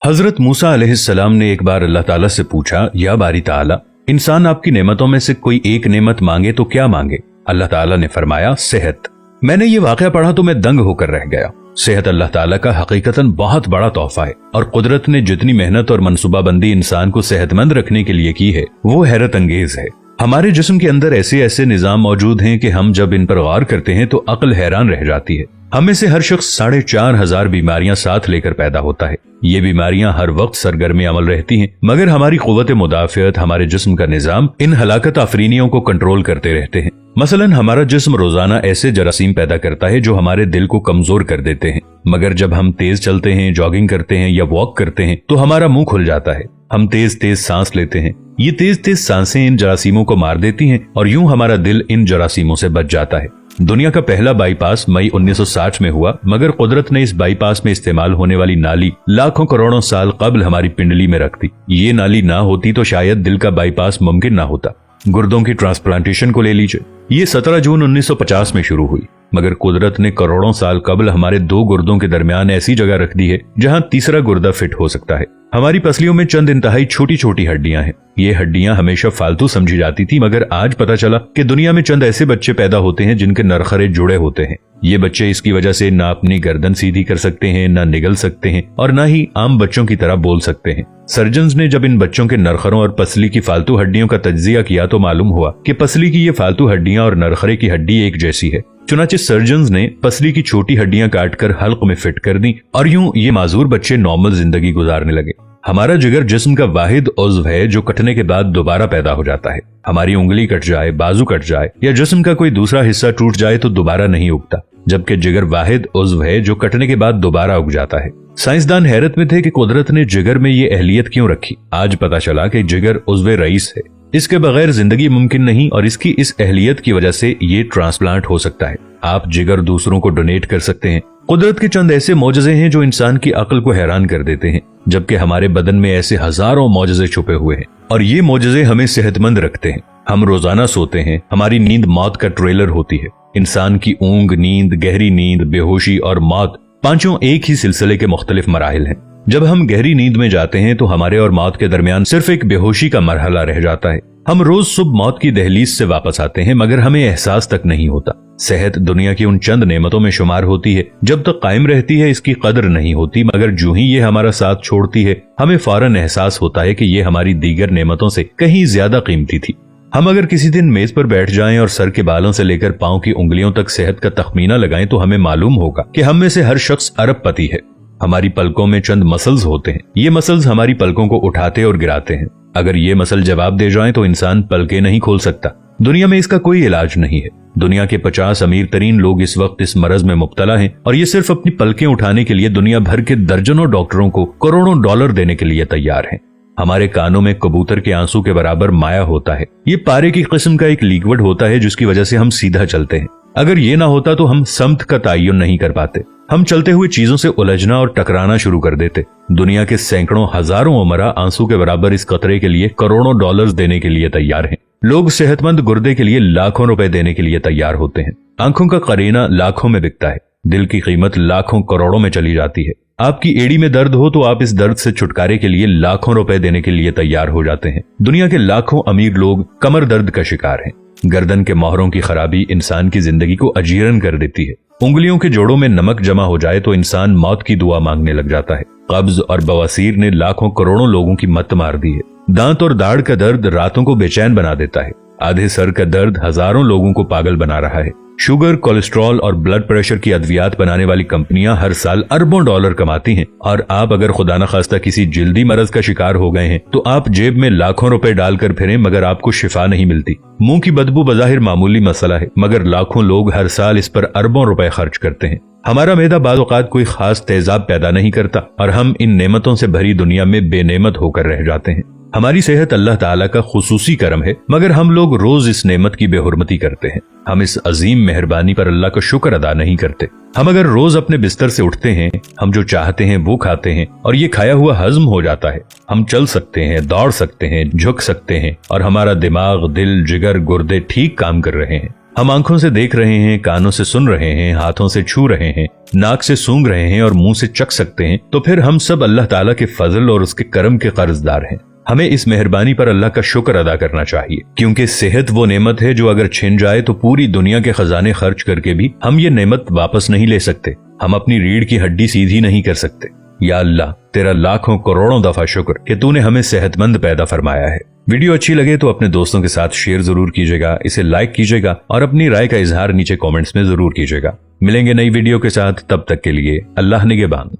हजरत मूसा अलैहिस्सलाम ने एक बार अल्लाह ताला से पूछा, या बारी ताला, इंसान आपकी नेमतों में से कोई एक नेमत मांगे तो क्या मांगे? अल्लाह ताला ने फरमाया, सेहत। मैंने ये वाकया पढ़ा तो मैं दंग होकर रह गया। सेहत अल्लाह ताला का हकीकतन बहुत बड़ा तोहफा है और कुदरत ने जितनी मेहनत और मनसूबाबंदी इंसान को सेहतमंद रखने के लिए की है वो हैरत अंगेज है। हमारे जिस्म के अंदर ऐसे ऐसे निजाम मौजूद हैं कि हम जब इन पर गौर करते हैं तो अक्ल हैरान रह जाती है। हमें से हर शख्स 4,500 बीमारियां साथ लेकर पैदा होता है। ये बीमारियां हर वक्त सरगर्मी अमल रहती हैं, मगर हमारी कुव्वत मुदाफियत, हमारे जिस्म का निजाम इन हलाकत आफरीनियों को कंट्रोल करते रहते हैं। मसलन हमारा जिस्म रोजाना ऐसे जरासीम पैदा करता है जो हमारे दिल को कमजोर कर देते हैं, मगर जब हम तेज चलते हैं, जॉगिंग करते हैं या वॉक करते हैं तो हमारा मुंह खुल जाता है। हम तेज तेज सांस लेते हैं, ये तेज तेज सांसें इन जरासीमों को मार देती हैं और यूं हमारा दिल इन जरासीमों से बच जाता है। दुनिया का पहला बाईपास मई 1960 में हुआ, मगर कुदरत ने इस बाईपास में इस्तेमाल होने वाली नाली लाखों करोड़ों साल कबल हमारी पिंडली में रख दी। ये नाली ना होती तो शायद दिल का बाईपास मुमकिन ना होता। गुर्दों की ट्रांसप्लांटेशन को ले लीजिए, ये 17 जून 1950 में शुरू हुई, मगर कुदरत ने करोड़ों साल कबल हमारे दो गुर्दों के दरमियान ऐसी जगह रख दी है जहां तीसरा गुर्दा फिट हो सकता है। हमारी पसलियों में चंद इंतहाई छोटी छोटी हड्डियां हैं। ये हड्डियां हमेशा फालतू समझी जाती थी, मगर आज पता चला कि दुनिया में चंद ऐसे बच्चे पैदा होते हैं जिनके नरखरे जुड़े होते हैं। ये बच्चे इसकी वजह से ना अपनी गर्दन सीधी कर सकते हैं, ना निगल सकते हैं और ना ही आम बच्चों की तरह बोल सकते हैं। सर्जन्स ने जब इन बच्चों के नरखरों और पसली की फालतू हड्डियों का तज्जिया किया तो मालूम हुआ कि पसली की ये फालतू हड्डियां और नरखरे की हड्डी एक जैसी है। चुनाचे सर्जन्स ने पसली की छोटी हड्डियां काटकर हल्क में फिट कर दी और यूं ये माजूर बच्चे नॉर्मल जिंदगी गुजारने लगे। हमारा जिगर जिस्म का वाहिद उज़्व है जो कटने के बाद दोबारा पैदा हो जाता है। हमारी उंगली कट जाए, बाजू कट जाए या जिस्म का कोई दूसरा हिस्सा टूट जाए तो दोबारा नहीं उगता, जबकि जिगर वाहिद उज़्व है जो कटने के बाद दोबारा उग जाता है। साइंसदान हैरत में थे कि कुदरत ने जिगर में ये अहलियत क्यों रखी। आज पता चला कि जिगर उज़्व रईस है, इसके बगैर जिंदगी मुमकिन नहीं और इसकी इस अहलियत की वजह से ये ट्रांसप्लांट हो सकता है। आप जिगर दूसरों को डोनेट कर सकते हैं। कुदरत के चंद ऐसे मौजज़े हैं जो इंसान की अक्ल को हैरान कर देते हैं, जबकि हमारे बदन में ऐसे हजारों मौजज़े छुपे हुए हैं और ये मौजज़े हमें सेहतमंद रखते हैं। हम रोजाना सोते हैं, हमारी नींद मौत का ट्रेलर होती है। इंसान की ऊंग, नींद, गहरी नींद, बेहोशी और मौत पांचों एक ही सिलसिले के मुख्तलिफ मराहिल हैं। जब हम गहरी नींद में जाते हैं तो हमारे और मौत के दरमियान सिर्फ एक बेहोशी का मरहला रह जाता है। हम रोज सुबह मौत की दहलीज से वापस आते हैं, मगर हमें एहसास तक नहीं होता। सेहत दुनिया की उन चंद नेमतों में शुमार होती है, जब तक कायम रहती है इसकी कदर नहीं होती, मगर जो ही ये हमारा साथ छोड़ती है हमें फौरन एहसास होता है कि ये हमारी दीगर नेमतों से कहीं ज्यादा कीमती थी। हम अगर किसी दिन मेज पर बैठ जाएं और सर के बालों से लेकर पांव की उंगलियों तक सेहत का तखमीना लगाएं तो हमें मालूम होगा कि हम में से हर शख्स अरबपति है। हमारी पलकों में चंद मसल्स होते हैं, ये मसल्स हमारी पलकों को उठाते और गिराते हैं। अगर ये मसल जवाब दे जाएं तो इंसान पलकें नहीं खोल सकता। दुनिया में इसका कोई इलाज नहीं है। दुनिया के 50 अमीर तरीन लोग इस वक्त इस मरज में मुब्तला हैं और ये सिर्फ अपनी पलकें उठाने के लिए दुनिया भर के दर्जनों डॉक्टरों को करोड़ों डॉलर देने के लिए तैयार हैं। हमारे कानों में कबूतर के आंसू के बराबर माया होता है। ये पारे की किस्म का एक लिक्विड होता है जिसकी वजह से हम सीधा चलते हैं। अगर ये ना होता तो हम समत का तयन नहीं कर पाते। हम चलते हुए चीजों से उलझना और टकराना शुरू कर देते। दुनिया के सैकड़ों हजारों उमरा आंसू के बराबर इस कतरे के लिए करोड़ों डॉलर्स देने के लिए तैयार हैं। लोग सेहतमंद गुर्दे के लिए लाखों रुपए देने के लिए तैयार होते हैं। आंखों का करीना लाखों में बिकता है। दिल की कीमत लाखों करोड़ों में चली जाती है। आपकी एड़ी में दर्द हो तो आप इस दर्द से छुटकारे के लिए लाखों रुपए देने के लिए तैयार हो जाते हैं। दुनिया के लाखों अमीर लोग कमर दर्द का शिकार हैं। गर्दन के मोहरों की खराबी इंसान की जिंदगी को अजीरन कर देती है। उंगलियों के जोड़ों में नमक जमा हो जाए तो इंसान मौत की दुआ मांगने लग जाता है। कब्ज और बवासीर ने लाखों करोड़ों लोगों की मत मार दी है। दांत और दाढ़ का दर्द रातों को बेचैन बना देता है। आधे सर का दर्द हजारों लोगों को पागल बना रहा है। शुगर, कोलेस्ट्रॉल और ब्लड प्रेशर की अद्वियात बनाने वाली कंपनियां हर साल अरबों डॉलर कमाती हैं और आप अगर खुदा न खास्ता किसी जिल्दी मरज का शिकार हो गए हैं तो आप जेब में लाखों रुपए डालकर फिरें मगर आपको शिफा नहीं मिलती। मुंह की बदबू बज़ाहिर मामूली मसला है, मगर लाखों लोग हर साल इस पर अरबों रुपए खर्च करते हैं। हमारा मैदा बाज़ औक़ात कोई खास तेजाब पैदा नहीं करता और हम इन नेमतों से भरी दुनिया में बेनेमत होकर रह जाते हैं। हमारी सेहत अल्लाह ताला का खुसूसी करम है, मगर हम लोग रोज इस नेमत की बेहुरमती करते हैं। हम इस अजीम मेहरबानी पर अल्लाह का शुक्र अदा नहीं करते। हम अगर रोज अपने बिस्तर से उठते हैं, हम जो चाहते हैं वो खाते हैं और ये खाया हुआ हजम हो जाता है। हम चल सकते हैं, दौड़ सकते हैं, झुक सकते हैं और हमारा दिमाग, दिल, जिगर, गुर्दे ठीक काम कर रहे हैं। हम आंखों से देख रहे हैं, कानों से सुन रहे हैं, हाथों से छू रहे हैं, नाक से सूंघ रहे हैं और मुंह से चख सकते हैं, तो फिर हम सब अल्लाह ताला के फजल और उसके करम के कर्जदार हैं। हमें इस मेहरबानी पर अल्लाह का शुक्र अदा करना चाहिए, क्योंकि सेहत वो नेमत है जो अगर छिन जाए तो पूरी दुनिया के खजाने खर्च करके भी हम ये नेमत वापस नहीं ले सकते। हम अपनी रीढ़ की हड्डी सीधी नहीं कर सकते। या अल्लाह, तेरा लाखों करोड़ों दफा शुक्र कि तूने हमें सेहतमंद पैदा फरमाया है। वीडियो अच्छी लगे तो अपने दोस्तों के साथ शेयर जरूर कीजिएगा, इसे लाइक कीजिएगा और अपनी राय का इजहार नीचे कमेंट्स में जरूर कीजिएगा। मिलेंगे नई वीडियो के साथ, तब तक के लिए अल्लाह निगहबान।